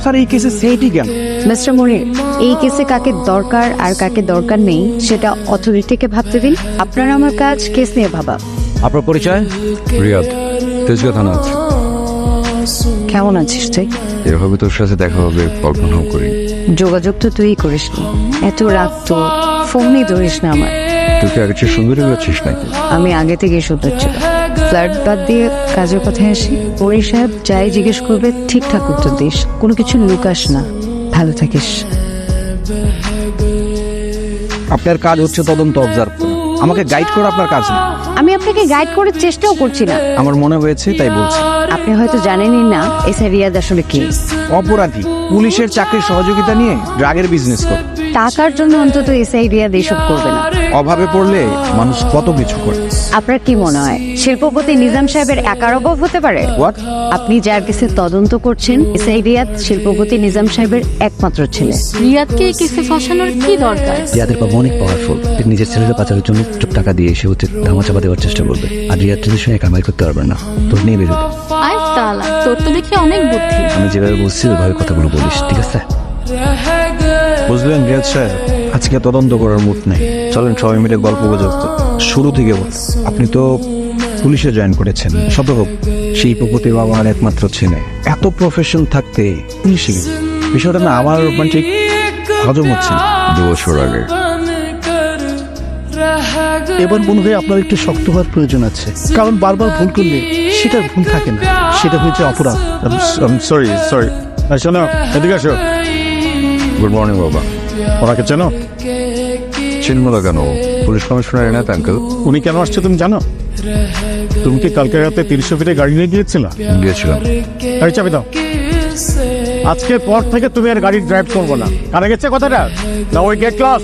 Sir এই কেসে সেইটি কেন? মিস্টার মনির, এই কেসে কাকে দরকার আর কাকে দরকার নেই সেটা অথরিটিকে ভাবতে দিন। আপনার আমার কাজ কেস নিয়ে ভাবা। আপনার পরিচয়? রিয়াদ, তেজগাঁ থানা আছে। কেমন আছিস তুই? এভাবে তোর সাথে দেখা হবে কল্পনাও করি। যোগাযোগ তো তুই করিসনি, এত রাত তো ফোনই ধরিস না আমার। তুই কি আগের চেয়ে সুন্দরী হচ্ছিস নাকি? আমি আগে থেকে সুন্দর ছিল। ফ্ল্যাট বাদ দিয়ে কাজের কথায় আসি। মনির সাহেব যাই জিজ্ঞেস করবে ঠিকঠাক উত্তর দিস, কোনো কিছু লুকাস না। ভালো থাকিস। আপনার কাজ হচ্ছে তদন্ত অবজার্ভ করা, আমাকে গাইড করা আপনার কাজ না। আমি আপনাকে গাইড করার চেষ্টাও করছি না। আমার মনে হয়েছে তাই বলছি। আপনি হয়তো জানেনই না এসআই রিয়াদ আসলে কি। অপরাধী, পুলিশের চাকরির সহযোগিতা নিয়ে ড্রাগের বিজনেস করে। টাকার জন্য অন্তত এসআই রিয়াদ এইসব করবে না। অভাবে পড়লে মানুষ কত কিছু করে। আপনার কি মনে হয় শিল্পপতি নিজাম সাহেবের একার অভাব হতে পারে? হোয়াট? আপনি যার কেসে তদন্ত করছেন এসআই রিয়াদ শিল্পপতি নিজাম সাহেবের একমাত্র ছেলে। রিয়াদকে এই কেসে ফাঁসানোর কি দরকার? রিয়াদের বাবা অনেক পাওয়ারফুল। নিজের ছেলেকে পাচারের জন্য চুপ টাকা দিয়ে সে হচ্ছে ধামাচাপা দেওয়ার চেষ্টা করবে। আর রিয়াদ ছেলের সঙ্গে কামাই করতে পারবে না। তোর নিয়ে বেরোবে। আয় তালা, তোর তো দেখি অনেক বুদ্ধি। আমি যেভাবে বলছি ওইভাবে কথাগুলো বলিস, ঠিক আছে? বুঝলেন রিয়াজ সাহেব, আজকে তদন্ত করার মুড নেই। চলেন সবাই মিলে গল্প গুজব করি। শুরু থেকে বল। আপনি তো পুলিশে জয়েন করেছেন, শত হোক শিল্পপতি বাবার একমাত্র ছেলে। এত প্রফেশন থাকতে পুলিশে গেলেন। বিষয়টা না আমার মানে ঠিক হজম হচ্ছে না। 2 বছর আগে এবার মনে হয় আপনার একটু শক্ত হওয়ার প্রয়োজন আছে, কারণ বারবার ভুল করলে সেটা ভুল থাকে না, সেটা হয়েছে অপরাধ। সরি শোনো, এদিকে আসো। গুড মর্নিং বাবা। ওনাকে চেনো? চিনব না কেন? Police commissioner Enayet uncle. উনি কেন আসছে তুমি জানো? তুমি কি কালকে রাতে 300 ফিটে গাড়ি নিয়ে গিয়েছিল? গিয়েছিলাম। গাড়ি চাবি দাও। আজকের পর থেকে তুমি আর গাড়ি ড্রাইভ করবো না। কানে গেছে কথাটা? না ওই গেট ক্লোজ।